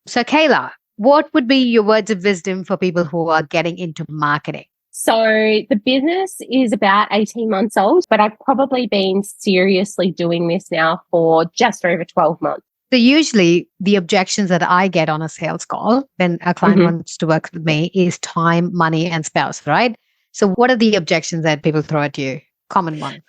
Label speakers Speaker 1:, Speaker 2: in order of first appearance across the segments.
Speaker 1: So, Kayla, what would be your words of wisdom for people who are getting into marketing?
Speaker 2: So the business is about 18 months old, but I've probably been seriously doing this now for just over 12 months.
Speaker 1: So, usually the objections that I get on a sales call when a client wants to work with me is time, money, and spouse, right? So, what are the objections that people throw at you? Common one.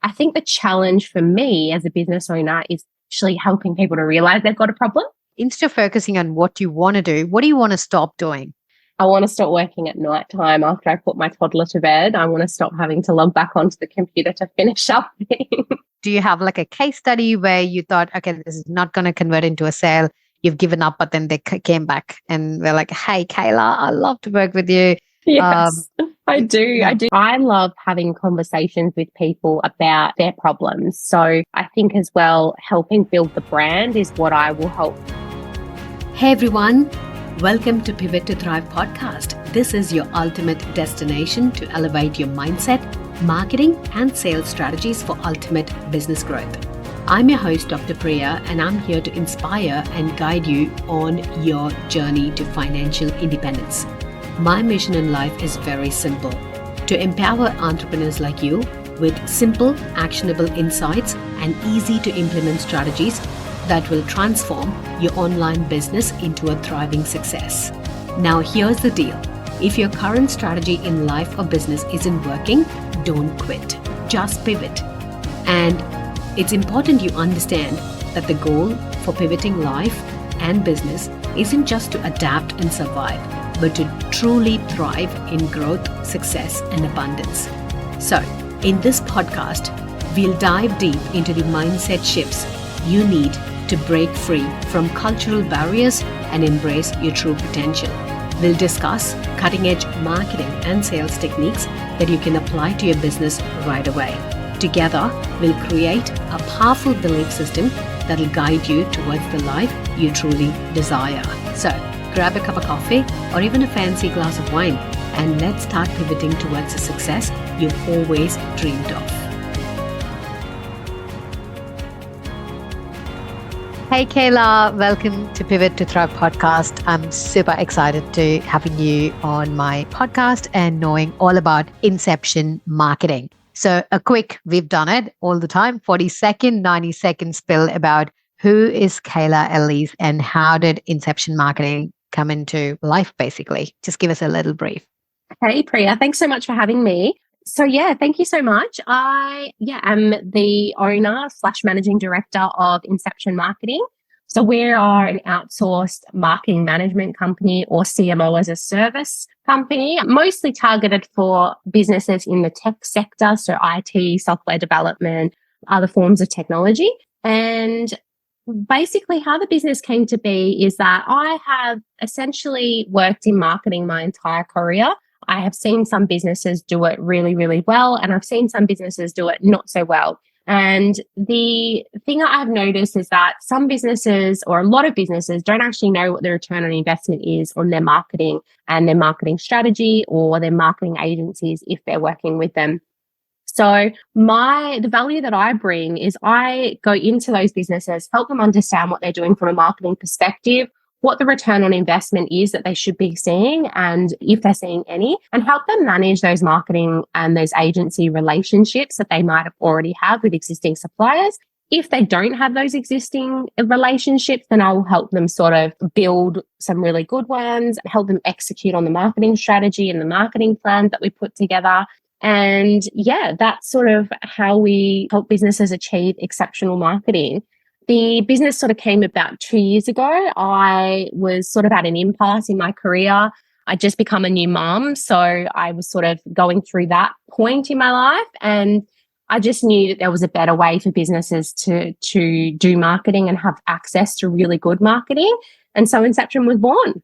Speaker 2: I think the challenge for me as a business owner is actually helping people to realize they've got a problem.
Speaker 1: Instead of focusing on what you want to do, what do you want to stop doing?
Speaker 2: I want to stop working at night time after I put my toddler to bed. I want to stop having to log back onto the computer to finish up things.
Speaker 1: Do you have like a case study where you thought, okay, this is not going to convert into a sale? You've given up, but then they came back and they're like, hey, Kayla, I love to work with you.
Speaker 2: Yes, I do. I love having conversations with people about their problems. So I think as well, helping build the brand is what I will help.
Speaker 3: Hey everyone, welcome to Pivot to Thrive podcast. This is your ultimate destination to elevate your mindset, marketing, and sales strategies for ultimate business growth. I'm your host, Dr. Priya, and I'm here to inspire and guide you on your journey to financial independence. My mission in life is very simple: to empower entrepreneurs like you with simple, actionable insights and easy to implement strategies that will transform your online business into a thriving success. Now, here's the deal. If your current strategy in life or business isn't working, don't quit. Just pivot. And it's important you understand that the goal for pivoting life and business isn't just to adapt and survive, but to truly thrive in growth, success, and abundance. So, in this podcast, we'll dive deep into the mindset shifts you need to break free from cultural barriers and embrace your true potential. We'll discuss cutting-edge marketing and sales techniques that you can apply to your business right away. Together, we'll create a powerful belief system that'll guide you towards the life you truly desire. So, grab a cup of coffee or even a fancy glass of wine, and let's start pivoting towards the success you've always dreamed of.
Speaker 1: Hey, Kayla, welcome to Pivot to Thrive podcast. I'm super excited to having you on my podcast and knowing all about Inception Marketing. So we've done it all the time, 40-second, 90-second spill about who is Kayla Ellice and how did Inception Marketing come into life, basically. Just give us a little brief.
Speaker 2: Hey, Priya, thanks so much for having me. So thank you so much. I am the owner / managing director of Inception Marketing. So we are an outsourced marketing management company, or CMO as a service company, mostly targeted for businesses in the tech sector. So IT, software development, other forms of technology. And basically how the business came to be is that I have essentially worked in marketing my entire career. I have seen some businesses do it really, really well, and I've seen some businesses do it not so well. And the thing that I've noticed is that some businesses, or a lot of businesses, don't actually know what the return on investment is on their marketing and their marketing strategy or their marketing agencies if they're working with them. So the value that I bring is I go into those businesses, help them understand what they're doing from a marketing perspective, what the return on investment is that they should be seeing, and if they're seeing any, and help them manage those marketing and those agency relationships that they might have already have with existing suppliers. If they don't have those existing relationships, then I will help them sort of build some really good ones, help them execute on the marketing strategy and the marketing plan that we put together. And that's sort of how we help businesses achieve exceptional marketing. The business sort of came about 2 years ago. I was sort of at an impasse in my career. I'd just become a new mum. So I was sort of going through that point in my life. And I just knew that there was a better way for businesses to do marketing and have access to really good marketing. And so Inception was born.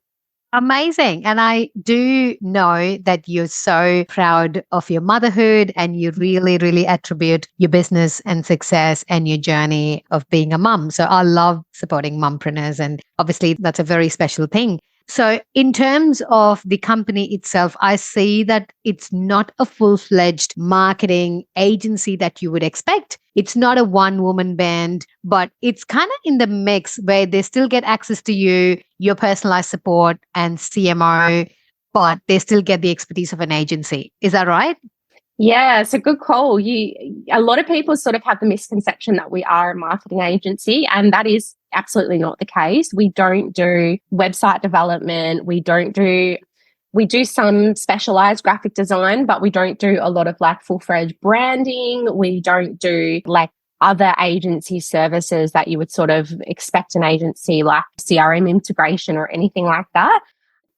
Speaker 1: Amazing. And I do know that you're so proud of your motherhood and you really, really attribute your business and success and your journey of being a mum. So I love supporting mompreneurs, and obviously that's a very special thing. So, in terms of the company itself, I see that it's not a full fledged marketing agency that you would expect. It's not a one woman band, but it's kind of in the mix where they still get access to you, your personalized support and CMO, but they still get the expertise of an agency. Is that right?
Speaker 2: Yeah, it's a good call. A lot of people sort of have the misconception that we are a marketing agency, and that is absolutely not the case. We don't do website development. We do some specialized graphic design, but we don't do a lot of like full-fledged branding. We don't do like other agency services that you would sort of expect an agency like CRM integration or anything like that.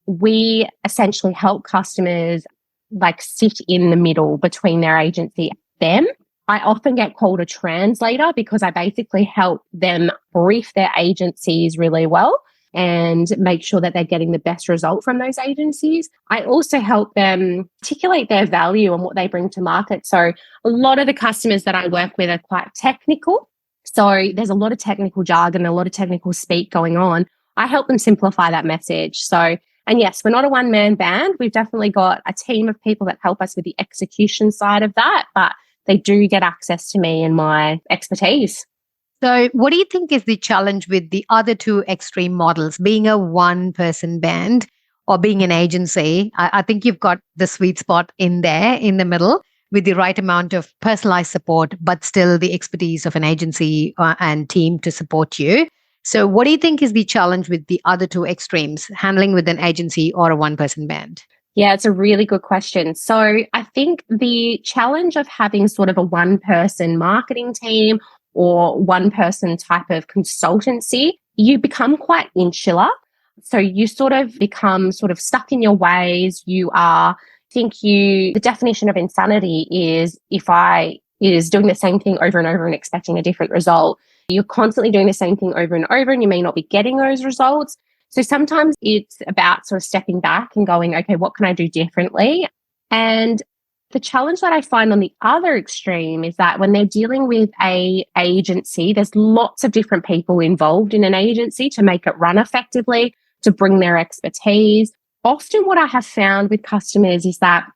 Speaker 2: We essentially help customers like sit in the middle between their agency and them. I often get called a translator because I basically help them brief their agencies really well and make sure that they're getting the best result from those agencies. I also help them articulate their value and what they bring to market. So a lot of the customers that I work with are quite technical. So there's a lot of technical jargon, a lot of technical speak going on. I help them simplify that message. So, and yes, we're not a one-man band. We've definitely got a team of people that help us with the execution side of that, but they do get access to me and my expertise.
Speaker 1: So, what do you think is the challenge with the other two extreme models, being a one person band or being an agency? I think you've got the sweet spot in there in the middle with the right amount of personalized support, but still the expertise of an agency and team to support you. So, what do you think is the challenge with the other two extremes, handling with an agency or a one person band?
Speaker 2: Yeah, it's a really good question. So I think the challenge of having sort of a one person marketing team or one person type of consultancy, you become quite insular. So you sort of become sort of stuck in your ways. The definition of insanity is doing the same thing over and over and expecting a different result. You're constantly doing the same thing over and over and you may not be getting those results. So sometimes it's about sort of stepping back and going, okay, what can I do differently? And the challenge that I find on the other extreme is that when they're dealing with a agency, there's lots of different people involved in an agency to make it run effectively, to bring their expertise. Often what I have found with customers is that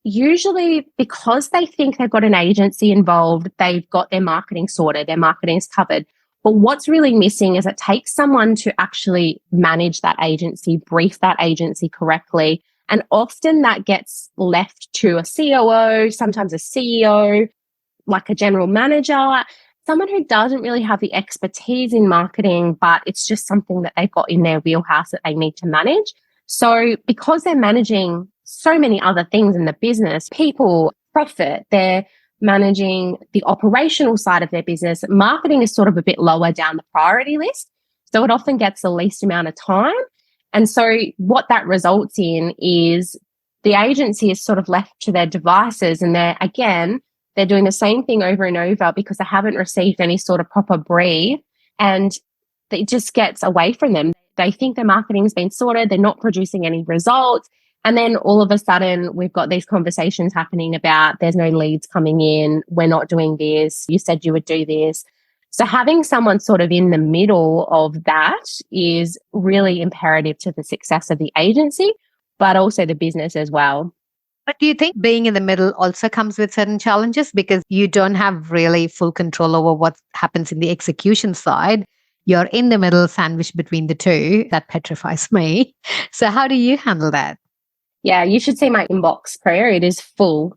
Speaker 2: usually because they think they've got an agency involved, they've got their marketing sorted, their marketing's covered. But what's really missing is it takes someone to actually manage that agency, brief that agency correctly. And often that gets left to a COO, sometimes a CEO, like a general manager, someone who doesn't really have the expertise in marketing, but it's just something that they've got in their wheelhouse that they need to manage. So because they're managing so many other things in the business, people, profit, they're managing the operational side of their business, marketing is sort of a bit lower down the priority list. So it often gets the least amount of time. And so what that results in is the agency is sort of left to their devices and they're doing the same thing over and over because they haven't received any sort of proper brief and it just gets away from them. They think their marketing's been sorted, they're not producing any results. And then all of a sudden, we've got these conversations happening about there's no leads coming in, we're not doing this, you said you would do this. So having someone sort of in the middle of that is really imperative to the success of the agency, but also the business as well.
Speaker 1: But do you think being in the middle also comes with certain challenges because you don't have really full control over what happens in the execution side? You're in the middle, sandwiched between the two. That petrifies me. So how do you handle that?
Speaker 2: Yeah, you should see my inbox, Priya. It is full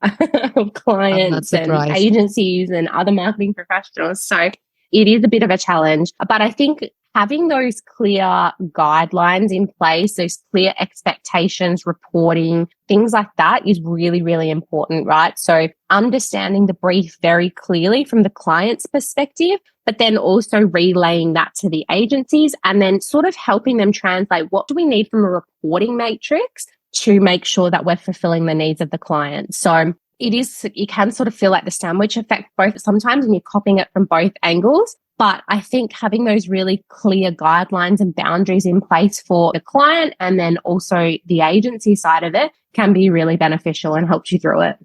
Speaker 2: of clients and agencies and other marketing professionals. So it is a bit of a challenge. But I think having those clear guidelines in place, those clear expectations, reporting, things like that is really, really important, right? So understanding the brief very clearly from the client's perspective, but then also relaying that to the agencies and then sort of helping them translate what do we need from a reporting matrix to make sure that we're fulfilling the needs of the client. So it can sort of feel like the sandwich effect both sometimes and you're copying it from both angles. But I think having those really clear guidelines and boundaries in place for the client and then also the agency side of it can be really beneficial and helps you through it.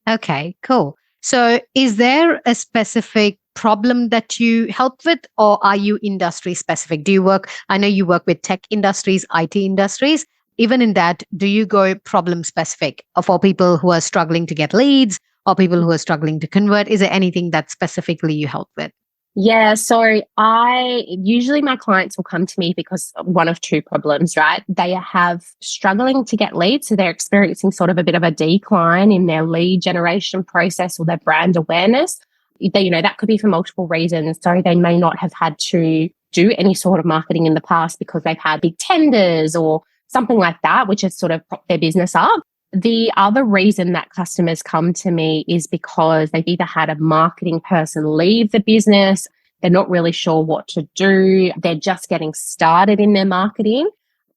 Speaker 1: Okay, cool. So is there a specific problem that you help with, or are you industry specific? Do you work, I know you work with tech industries, IT industries. Even in that, do you go problem specific for people who are struggling to get leads or people who are struggling to convert? Is there anything that specifically you help with?
Speaker 2: Yeah, so I usually my clients will come to me because of one of two problems, right? They have struggling to get leads. So they're experiencing sort of a bit of a decline in their lead generation process or their brand awareness. That could be for multiple reasons. So they may not have had to do any sort of marketing in the past because they've had big tenders or something like that, which has sort of propped their business up. The other reason that customers come to me is because they've either had a marketing person leave the business, they're not really sure what to do, they're just getting started in their marketing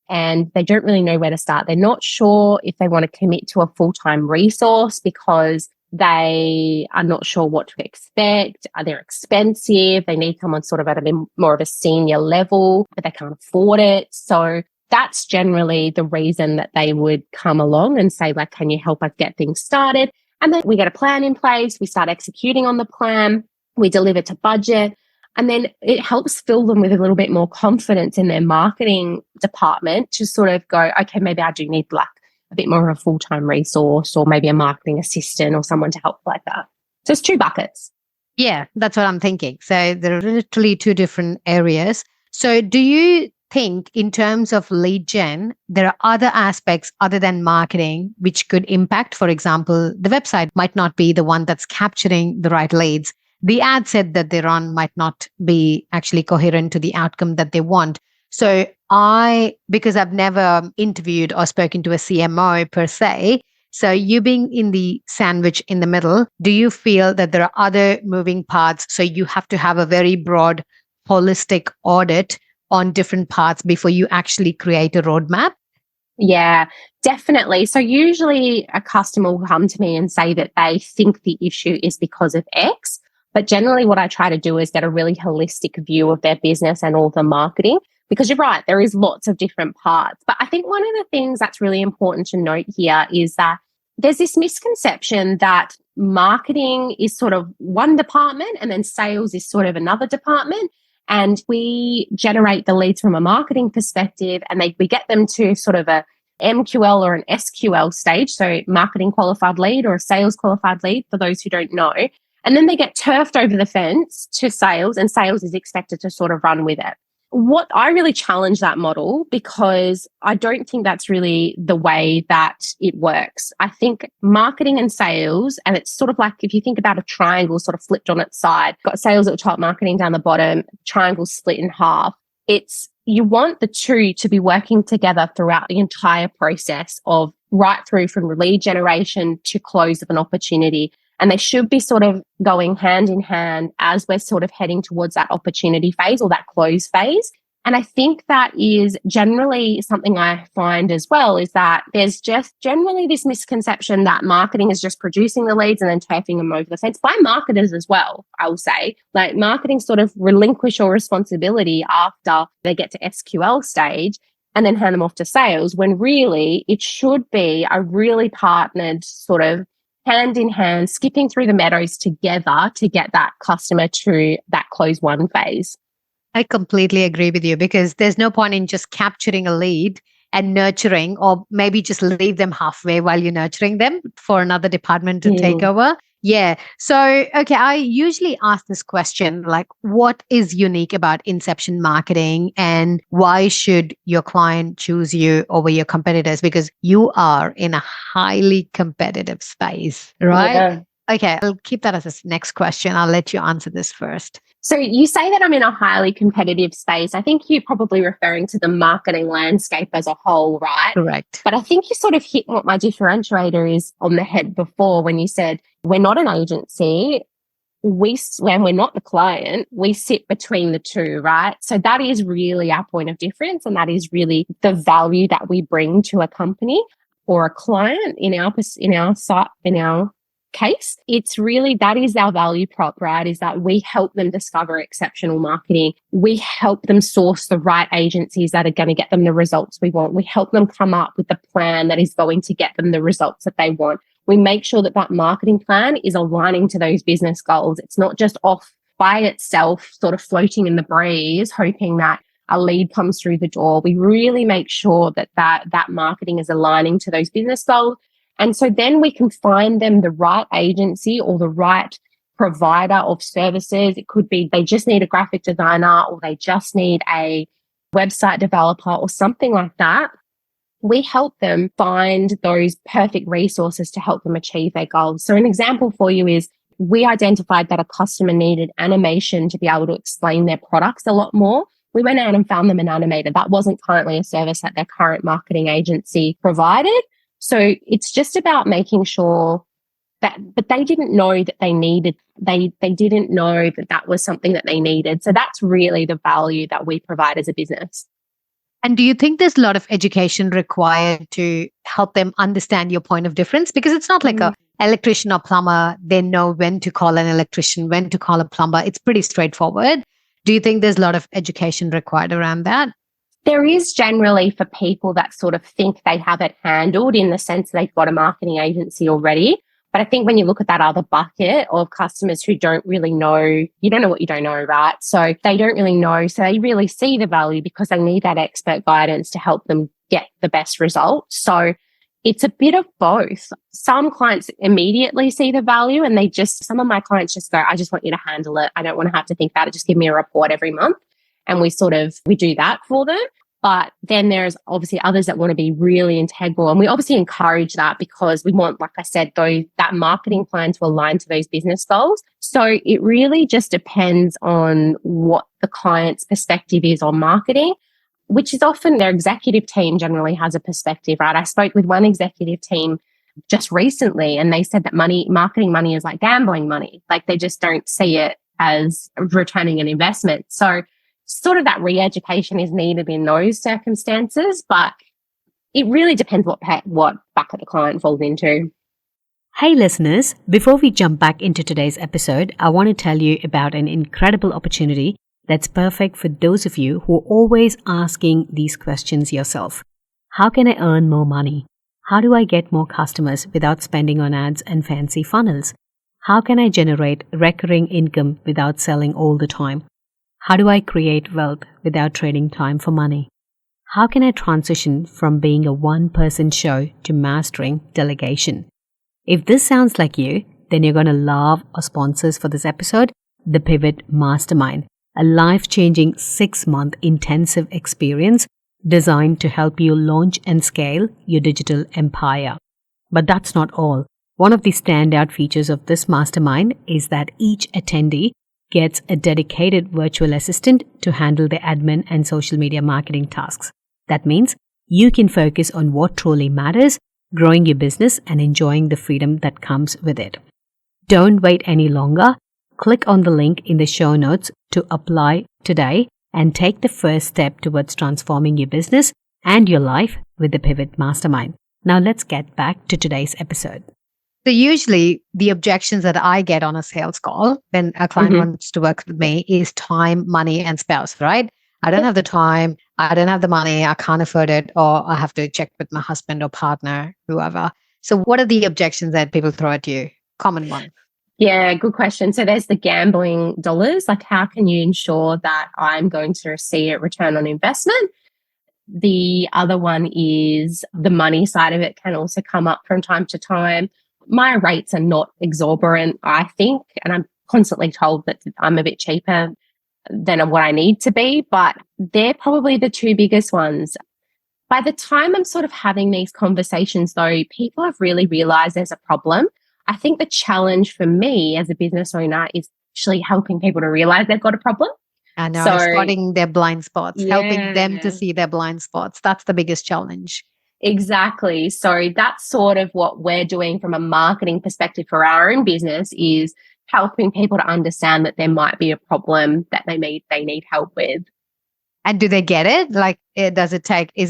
Speaker 2: and they don't really know where to start. They're not sure if they want to commit to a full-time resource because they are not sure what to expect. They're expensive. They need someone sort of at a more of a senior level, but they can't afford it. So that's generally the reason that they would come along and say, like, can you help us get things started? And then we get a plan in place. We start executing on the plan. We deliver to budget. And then it helps fill them with a little bit more confidence in their marketing department to sort of go, okay, maybe I do need like a bit more of a full-time resource or maybe a marketing assistant or someone to help like that. So it's two buckets.
Speaker 1: Yeah, that's what I'm thinking. So there are literally two different areas. So do you think in terms of lead gen, there are other aspects other than marketing which could impact? For example, the website might not be the one that's capturing the right leads. The ad set that they run might not be actually coherent to the outcome that they want. So because I've never interviewed or spoken to a CMO per se, so you being in the sandwich in the middle, do you feel that there are other moving parts? So you have to have a very broad, holistic audit on different parts before you actually create a roadmap?
Speaker 2: Yeah, definitely. So usually a customer will come to me and say that they think the issue is because of X. But generally what I try to do is get a really holistic view of their business and all the marketing, because you're right, there is lots of different parts. But I think one of the things that's really important to note here is that there's this misconception that marketing is sort of one department and then sales is sort of another department. And we generate the leads from a marketing perspective and we get them to sort of a MQL or an SQL stage. So marketing qualified lead or a sales qualified lead for those who don't know. And then they get turfed over the fence to sales and sales is expected to sort of run with it. What I really challenge that model because I don't think that's really the way that it works. I think marketing and sales, and it's sort of like if you think about a triangle sort of flipped on its side, got sales at the top, marketing down the bottom, triangle split in half. You want the two to be working together throughout the entire process of right through from lead generation to close of an opportunity. And they should be sort of going hand in hand as we're sort of heading towards that opportunity phase or that close phase. And I think that is generally something I find as well is that there's just generally this misconception that marketing is just producing the leads and then turfing them over the fence by marketers as well, I will say. Like marketing sort of relinquish your responsibility after they get to SQL stage and then hand them off to sales when really it should be a really partnered sort of hand in hand, skipping through the meadows together to get that customer to that close one phase.
Speaker 1: I completely agree with you because there's no point in just capturing a lead and nurturing, or maybe just leave them halfway while you're nurturing them for another department to take over. Yeah. So, okay, I usually ask this question, like, what is unique about Inception Marketing and why should your client choose you over your competitors? Because you are in a highly competitive space, right?
Speaker 2: Yeah.
Speaker 1: Okay, I'll keep that as a next question. I'll let you answer this first.
Speaker 2: So you say that I'm in a highly competitive space. I think you're probably referring to the marketing landscape as a whole, right?
Speaker 1: Correct.
Speaker 2: But I think you sort of hit what my differentiator is on the head before when you said we're not an agency. When we're not the client, we sit between the two, right? So that is really our point of difference. And that is really the value that we bring to a company or a client in our case. It's really, that is our value prop, right? Is that we help them discover exceptional marketing. We help them source the right agencies that are going to get them the results we want. We help them come up with the plan that is going to get them the results that they want. We make sure that that marketing plan is aligning to those business goals. It's not just off by itself sort of floating in the breeze, hoping that a lead comes through the door. We really make sure that marketing is aligning to those business goals. And so then we can find them the right agency or the right provider of services. It could be they just need a graphic designer or they just need a website developer or something like that. We help them find those perfect resources to help them achieve their goals. So an example for you is we identified that a customer needed animation to be able to explain their products a lot more. We went out and found them an animator. That wasn't currently a service that their current marketing agency provided. So it's just about making sure that, but they didn't know that they needed, they didn't know that that was something that they needed. So that's really the value that we provide as a business.
Speaker 1: And do you think there's a lot of education required to help them understand your point of difference? Because it's not like a electrician or plumber. They know when to call an electrician, when to call a plumber. It's pretty straightforward. Do you think there's a lot of education required around that?
Speaker 2: There is generally for people that sort of think they have it handled in the sense they've got a marketing agency already. But I think when you look at that other bucket of customers who don't really know, you don't know what you don't know, right? So they don't really know. So they really see the value because they need that expert guidance to help them get the best result. So it's a bit of both. Some clients immediately see the value and some of my clients just go, I just want you to handle it. I don't want to have to think about it. Just give me a report every month. And we do that for them. But then there's obviously others that want to be really integral. And we obviously encourage that because we want, like I said, that marketing plan to align to those business goals. So it really just depends on what the client's perspective is on marketing, which is often their executive team generally has a perspective, right? I spoke with one executive team just recently and they said that marketing money is like gambling money. Like they just don't see it as returning an investment. So sort of that re-education is needed in those circumstances, but it really depends what bucket the client falls into.
Speaker 3: Hey listeners, before we jump back into today's episode, I want to tell you about an incredible opportunity that's perfect for those of you who are always asking these questions yourself. How can I earn more money? How do I get more customers without spending on ads and fancy funnels? How can I generate recurring income without selling all the time? How do I create wealth without trading time for money? How can I transition from being a one-person show to mastering delegation? If this sounds like you, then you're going to love our sponsors for this episode, the Pivot Mastermind, a life-changing 6-month intensive experience designed to help you launch and scale your digital empire. But that's not all. One of the standout features of this mastermind is that each attendee gets a dedicated virtual assistant to handle the admin and social media marketing tasks. That means you can focus on what truly matters, growing your business and enjoying the freedom that comes with it. Don't wait any longer. Click on the link in the show notes to apply today and take the first step towards transforming your business and your life with the Pivot Mastermind. Now let's get back to today's episode.
Speaker 1: So usually the objections that I get on a sales call when a client wants to work with me is time, money, and spouse, right? I don't have the time, I don't have the money, I can't afford it, or I have to check with my husband or partner, whoever. So what are the objections that people throw at you? Common one.
Speaker 2: Yeah, good question. So there's the gambling dollars. Like, how can you ensure that I'm going to see a return on investment? The other one is the money side of it can also come up from time to time. My rates are not exorbitant, I think, and I'm constantly told that I'm a bit cheaper than what I need to be, but they're probably the two biggest ones. By the time I'm sort of having these conversations, though, people have really realized there's a problem. I think the challenge for me as a business owner is actually helping people to realize they've got a problem.
Speaker 1: I know, spotting their blind spots, helping them to see their blind spots. That's the biggest challenge.
Speaker 2: Exactly. So that's sort of what we're doing from a marketing perspective for our own business, is helping people to understand that there might be a problem that they need help with.
Speaker 1: And do they get it? Like, is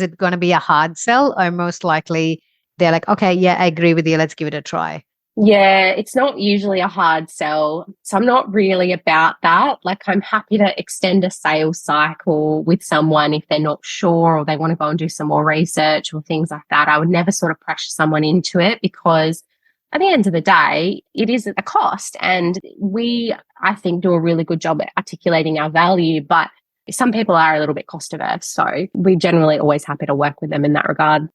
Speaker 1: it going to be a hard sell, or most likely they're like, okay, yeah, I agree with you. Let's give it a try.
Speaker 2: Yeah, it's not usually a hard sell. So I'm not really about that. Like, I'm happy to extend a sales cycle with someone if they're not sure or they want to go and do some more research or things like that. I would never sort of pressure someone into it, because at the end of the day, it is a cost. And we, I think, do a really good job at articulating our value, but some people are a little bit cost averse. So we're generally always happy to work with them in that regard.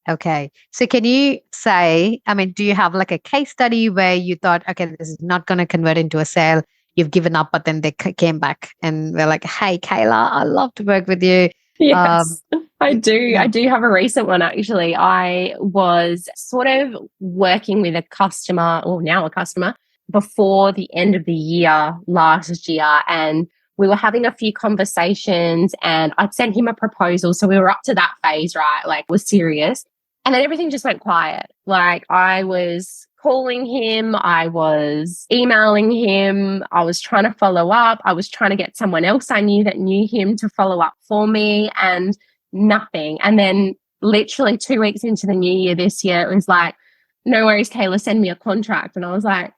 Speaker 1: Okay. So can you say, I mean, do you have like a case study where you thought, okay, this is not going to convert into a sale, you've given up, but then they came back and they're like, hey, Kayla, I love to work with you.
Speaker 2: Yes, I do.
Speaker 1: Yeah.
Speaker 2: I do have a recent one, actually. I was sort of working with a customer, or now a customer, before the end of the year last year. And we were having a few conversations and I'd sent him a proposal. So we were up to that phase, right? Like, was serious. And then everything just went quiet. Like, I was calling him, I was emailing him, I was trying to follow up, I was trying to get someone else I knew that knew him to follow up for me, and nothing. And then literally 2 weeks into the new year this year, it was like, no worries, Kayla, send me a contract. And I was like,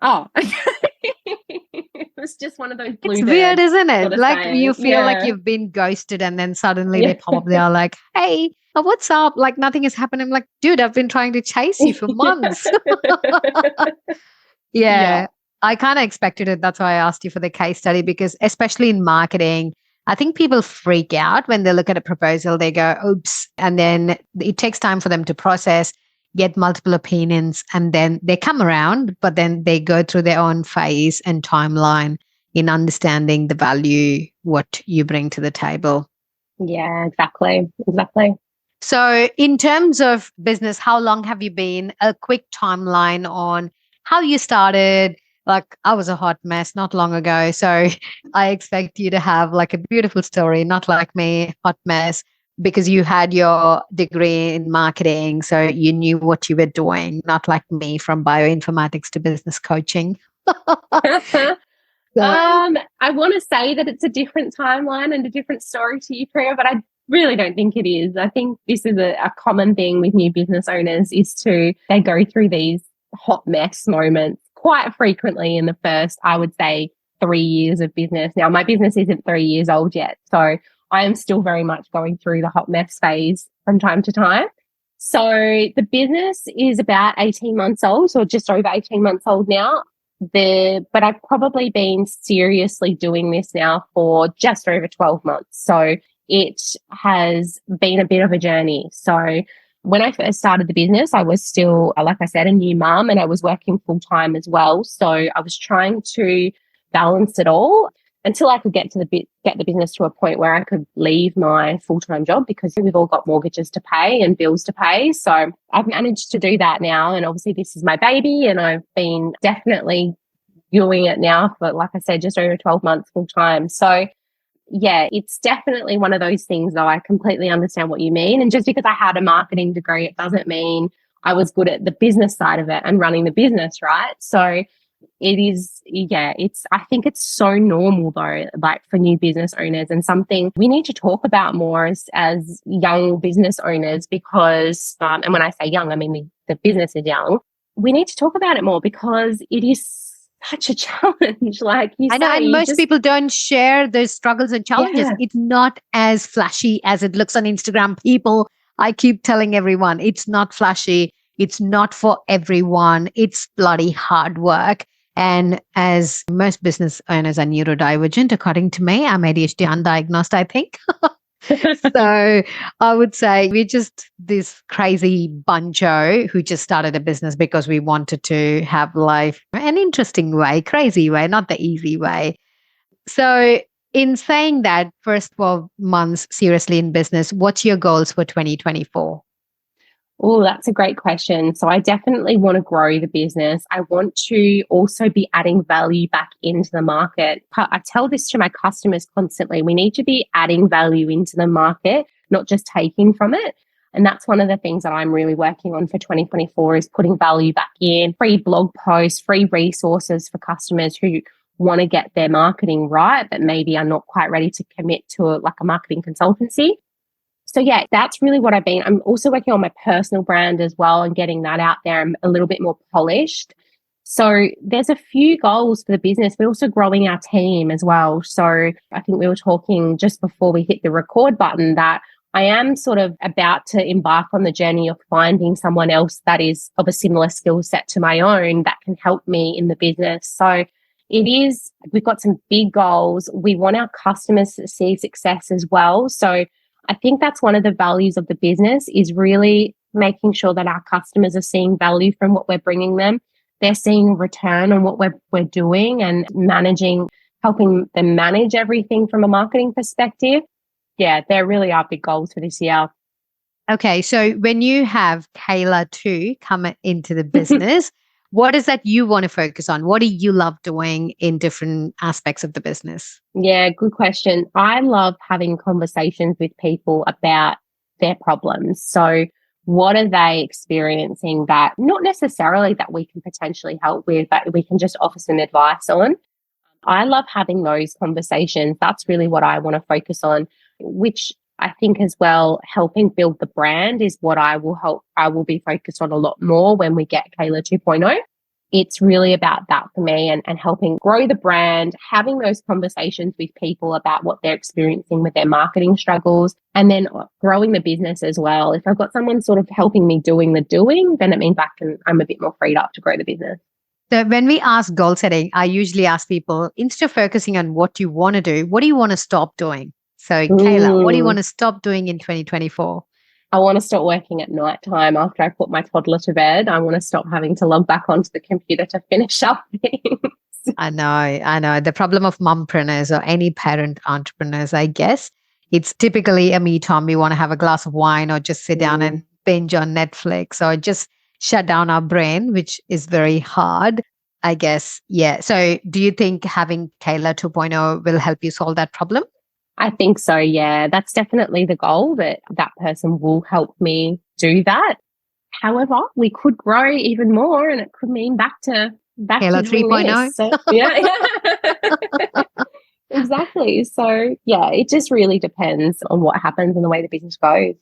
Speaker 2: oh, it was just one of those blue
Speaker 1: It's
Speaker 2: birds,
Speaker 1: weird, isn't
Speaker 2: sort
Speaker 1: it?
Speaker 2: of
Speaker 1: Like
Speaker 2: thing.
Speaker 1: you feel like
Speaker 2: Yeah.
Speaker 1: you've been ghosted and then suddenly they
Speaker 2: Yeah.
Speaker 1: probably are like, hey, what's up? Like nothing has happened. I'm like, dude, I've been trying to chase you for months.
Speaker 2: Yeah.
Speaker 1: Yeah, I kind of expected it. That's why I asked you for the case study, because especially in marketing, I think people freak out when they look at a proposal, they go, oops. And then it takes time for them to process, get multiple opinions, and then they come around, but then they go through their own phase and timeline in understanding the value, what you bring to the table.
Speaker 2: Yeah, exactly. Exactly.
Speaker 1: So, in terms of business, how long have you been? A quick timeline on how you started. Like, I was a hot mess not long ago. So, I expect you to have like a beautiful story, not like me, hot mess, because you had your degree in marketing. So, you knew what you were doing, not like me from bioinformatics to business coaching. So,
Speaker 2: I want to say that it's a different timeline and a different story to you, Priya, but I really don't think it is. I think this is a common thing with new business owners is they go through these hot mess moments quite frequently in the first, I would say, 3 years of business. Now, my business isn't 3 years old yet, so I am still very much going through the hot mess phase from time to time. So the business is about 18 months old, or just over 18 months old now. But I've probably been seriously doing this now for just over 12 months. So it has been a bit of a journey. So when I first started the business, I was still, like I said, a new mum, and I was working full time as well. So I was trying to balance it all until I could get the business to a point where I could leave my full-time job, because we've all got mortgages to pay and bills to pay. So I've managed to do that now. And obviously this is my baby, and I've been definitely doing it now for, like I said, just over 12 months full-time. So yeah, it's definitely one of those things, though. I completely understand what you mean. And just because I had a marketing degree, it doesn't mean I was good at the business side of it and running the business, right? So it is, yeah, I think it's so normal though, like for new business owners, and something we need to talk about more as young business owners, because, and when I say young, I mean the business is young. We need to talk about it more because it is such a challenge. Like you
Speaker 1: I know,
Speaker 2: say,
Speaker 1: and most people don't share those struggles and challenges.
Speaker 2: Yeah.
Speaker 1: It's not as flashy as it looks on Instagram. People, I keep telling everyone, it's not flashy. It's not for everyone. It's bloody hard work. And as most business owners are neurodivergent, according to me, I'm ADHD undiagnosed, I think. So I would say we're just this crazy buncho who just started a business because we wanted to have life an interesting way, crazy way, not the easy way. So in saying that, first 12 months seriously in business, what's your goals for 2024?
Speaker 2: Oh, that's a great question. So I definitely want to grow the business. I want to also be adding value back into the market. I tell this to my customers constantly. We need to be adding value into the market, not just taking from it. And that's one of the things that I'm really working on for 2024 is putting value back in, free blog posts, free resources for customers who want to get their marketing right, but maybe are not quite ready to commit to like a marketing consultancy. So yeah, that's really what I'm also working on my personal brand as well and getting that out there and a little bit more polished. So there's a few goals for the business, but also growing our team as well. So I think we were talking just before we hit the record button that I am sort of about to embark on the journey of finding someone else that is of a similar skill set to my own that can help me in the business. So we've got some big goals. We want our customers to see success as well. So I think that's one of the values of the business, is really making sure that our customers are seeing value from what we're bringing them. They're seeing return on what we're doing and helping them manage everything from a marketing perspective. Yeah, there really are big goals for this year.
Speaker 1: Okay, so when you have Kayla too come into the business, what is that you want to focus on? What do you love doing in different aspects of the business?
Speaker 2: Yeah, good question. I love having conversations with people about their problems. So what are they experiencing that not necessarily that we can potentially help with, but we can just offer some advice on? I love having those conversations. That's really what I want to focus on, which I think as well, helping build the brand is what I will be focused on a lot more when we get Kayla 2.0. It's really about that for me, and helping grow the brand, having those conversations with people about what they're experiencing with their marketing struggles, and then growing the business as well. If I've got someone sort of helping me doing the doing, then it means I'm a bit more freed up to grow the business.
Speaker 1: So when we ask goal setting, I usually ask people, instead of focusing on what you want to do, what do you want to stop doing? So Kayla, what do you want to stop doing in 2024?
Speaker 2: I want to stop working at night time after I put my toddler to bed. I want to stop having to log back onto the computer to finish up things.
Speaker 1: I know. The problem of mompreneurs or any parent entrepreneurs, I guess, it's typically a me time. We want to have a glass of wine or just sit down and binge on Netflix or just shut down our brain, which is very hard, I guess. Yeah. So do you think having Kayla 2.0 will help you solve that problem?
Speaker 2: I think so, yeah. That's definitely the goal, that person will help me do that. However, we could grow even more, and it could mean back to
Speaker 1: Kayla
Speaker 2: doing
Speaker 1: 3.0.
Speaker 2: this. So, yeah. Exactly. So, yeah, it just really depends on what happens and the way the business goes.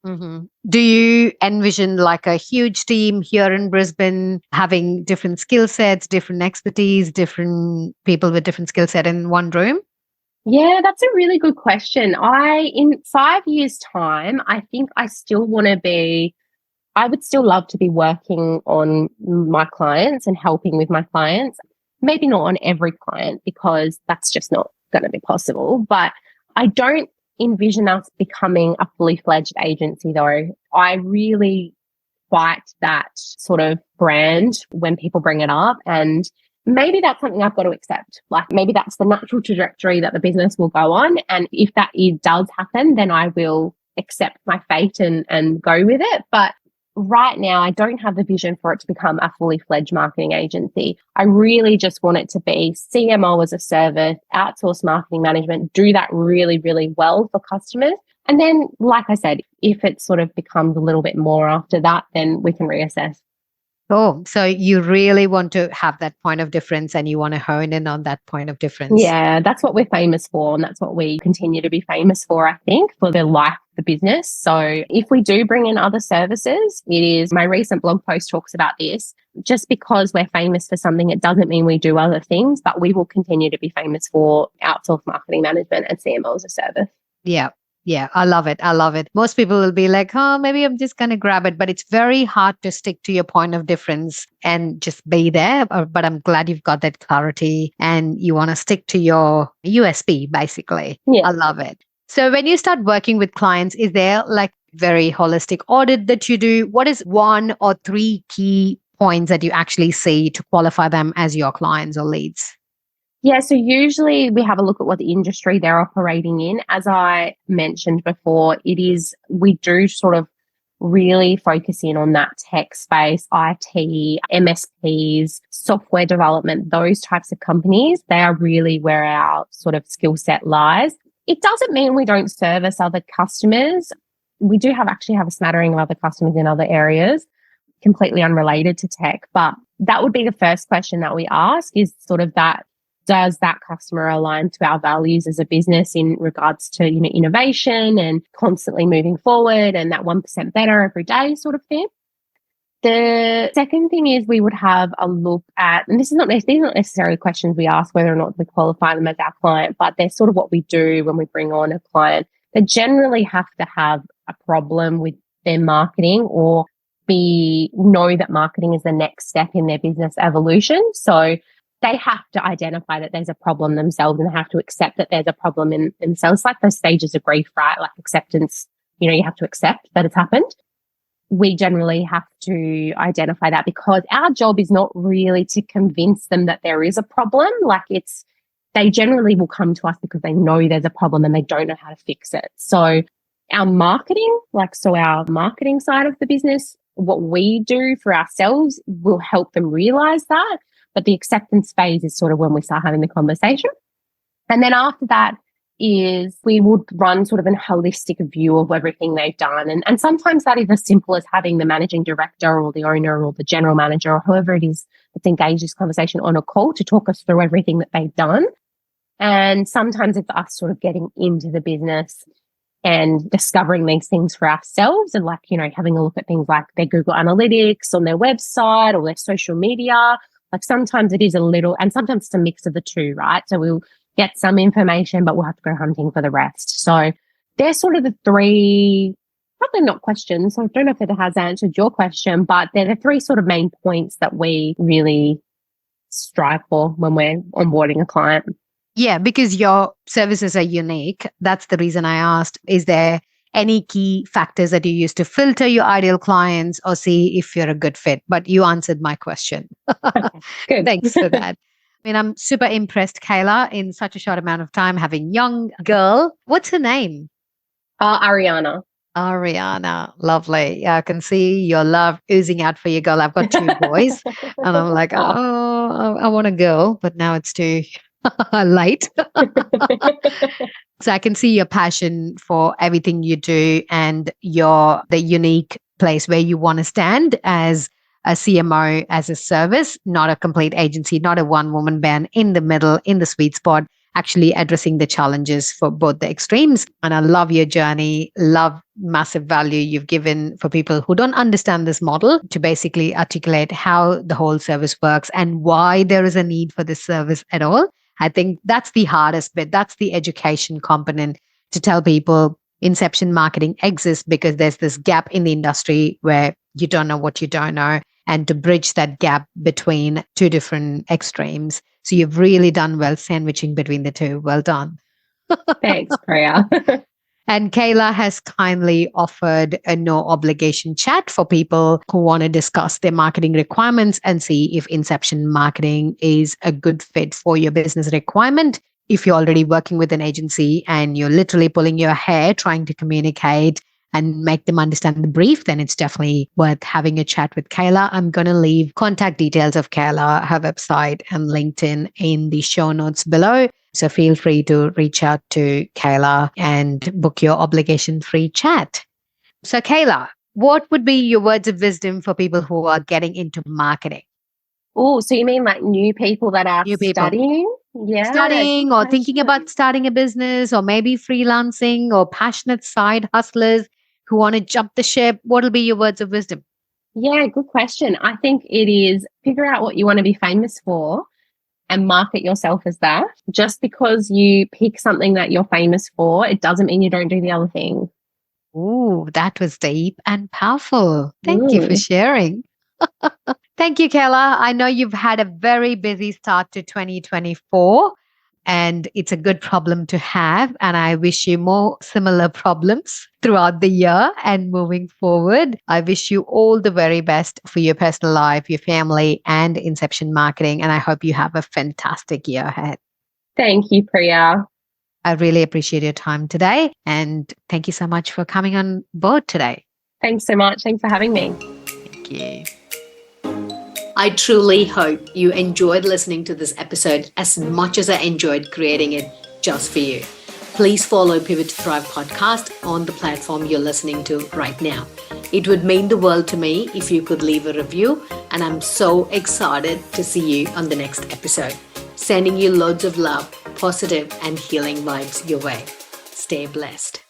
Speaker 1: Mm-hmm. Do you envision like a huge team here in Brisbane having different skill sets, different expertise, different people with different skill set in one room?
Speaker 2: Yeah, that's a really good question. In 5 years' time, I think I would still love to be working on my clients and helping with my clients. Maybe not on every client, because that's just not going to be possible. But I don't envision us becoming a fully fledged agency though. I really fight that sort of brand when people bring it up, and maybe that's something I've got to accept. Like, maybe that's the natural trajectory that the business will go on. And if it does happen, then I will accept my fate and go with it. But right now, I don't have the vision for it to become a fully fledged marketing agency. I really just want it to be CMO as a service, outsource marketing management, do that really, really well for customers. And then, like I said, if it sort of becomes a little bit more after that, then we can reassess.
Speaker 1: Oh, so you really want to have that point of difference and you want to hone in on that point of difference.
Speaker 2: Yeah, that's what we're famous for. And that's what we continue to be famous for, I think, for the life of the business. So if we do bring in other services, my recent blog post talks about this. Just because we're famous for something, it doesn't mean we do other things, but we will continue to be famous for outsourced marketing management and CMO as a service.
Speaker 1: Yeah. Yeah, I love it. Most people will be like, oh, maybe I'm just going to grab it. But it's very hard to stick to your point of difference and just be there. But I'm glad you've got that clarity and you want to stick to your USP, basically.
Speaker 2: Yeah.
Speaker 1: I love it. So when you start working with clients, is there like very holistic audit that you do? What is 1 or 3 key points that you actually see to qualify them as your clients or leads?
Speaker 2: Yeah, so usually we have a look at what the industry they're operating in. As I mentioned before, we do sort of really focus in on that tech space, IT, MSPs, software development, those types of companies. They are really where our sort of skill set lies. It doesn't mean we don't service other customers. We do actually have a smattering of other customers in other areas, completely unrelated to tech. But that would be the first question that we ask, is sort of that, does that customer align to our values as a business in regards to, innovation and constantly moving forward and that 1% better every day sort of thing? The second thing is we would have a look at, and these are not necessarily questions we ask whether or not we qualify them as our client, but they're sort of what we do when we bring on a client. they generally have to have a problem with their marketing or know that marketing is the next step in their business evolution. So they have to identify that there's a problem themselves and they have to accept that there's a problem in themselves. Like those stages of grief, right? Like acceptance, you have to accept that it's happened. We generally have to identify that because our job is not really to convince them that there is a problem. Like they generally will come to us because they know there's a problem and they don't know how to fix it. So our marketing, our marketing side of the business, what we do for ourselves will help them realize that. But the acceptance phase is sort of when we start having the conversation. And then after that is we would run sort of a holistic view of everything they've done. And sometimes that is as simple as having the managing director or the owner or the general manager or whoever it is that's engaged this conversation on a call to talk us through everything that they've done. And sometimes it's us sort of getting into the business and discovering these things for ourselves and having a look at things like their Google Analytics on their website or their social media. Sometimes it is a little, and sometimes it's a mix of the two, right? So we'll get some information, but we'll have to go hunting for the rest. So they're sort of the three, probably not questions. So I don't know if it has answered your question, but they're the three sort of main points that we really strive for when we're onboarding a client.
Speaker 1: Yeah, because your services are unique. That's the reason I asked. Is there any key factors that you use to filter your ideal clients or see if you're a good fit? But you answered my question.
Speaker 2: Good.
Speaker 1: Thanks for that. I'm super impressed, Kayla, in such a short amount of time, having young girl. What's her name?
Speaker 2: Ariana.
Speaker 1: Ariana. Lovely. Yeah, I can see your love oozing out for your girl. I've got 2 boys and I'm like, I want a girl, but now it's too late. So I can see your passion for everything you do and the unique place where you want to stand as a CMO, as a service, not a complete agency, not a one-woman band, in the middle, in the sweet spot, actually addressing the challenges for both the extremes. And I love your journey, love massive value you've given for people who don't understand this model to basically articulate how the whole service works and why there is a need for this service at all. I think that's the hardest bit. That's the education component, to tell people Inception Marketing exists because there's this gap in the industry where you don't know what you don't know, and to bridge that gap between 2 different extremes. So you've really done well sandwiching between the 2. Well done.
Speaker 2: Thanks, Priya.
Speaker 1: And Kayla has kindly offered a no obligation chat for people who want to discuss their marketing requirements and see if Inception Marketing is a good fit for your business requirement. If you're already working with an agency and you're literally pulling your hair trying to communicate and make them understand the brief, then it's definitely worth having a chat with Kayla. I'm going to leave contact details of Kayla, her website and LinkedIn in the show notes below. So feel free to reach out to Kayla and book your obligation-free chat. So Kayla, what would be your words of wisdom for people who are getting into marketing?
Speaker 2: Oh, so you mean like new people that are studying? Yeah.
Speaker 1: Studying or thinking about starting a business or maybe freelancing or passionate side hustlers who want to jump the ship. What'll be your words of wisdom?
Speaker 2: Yeah, good question. I think it is figure out what you want to be famous for and market yourself as that. Just because you pick something that you're famous for, it doesn't mean you don't do the other thing.
Speaker 1: Ooh, that was deep and powerful. Thank you for sharing. Thank you, Kayla. I know you've had a very busy start to 2024 and it's a good problem to have. And I wish you more similar problems throughout the year and moving forward. I wish you all the very best for your personal life, your family, and Inception Marketing. And I hope you have a fantastic year ahead.
Speaker 2: Thank you, Priya.
Speaker 1: I really appreciate your time today. And thank you so much for coming on board today.
Speaker 2: Thanks so much. Thanks for having me.
Speaker 1: Thank you.
Speaker 3: I truly hope you enjoyed listening to this episode as much as I enjoyed creating it just for you. Please follow Pivot to Thrive podcast on the platform you're listening to right now. It would mean the world to me if you could leave a review, and I'm so excited to see you on the next episode. Sending you loads of love, positive and healing vibes your way. Stay blessed.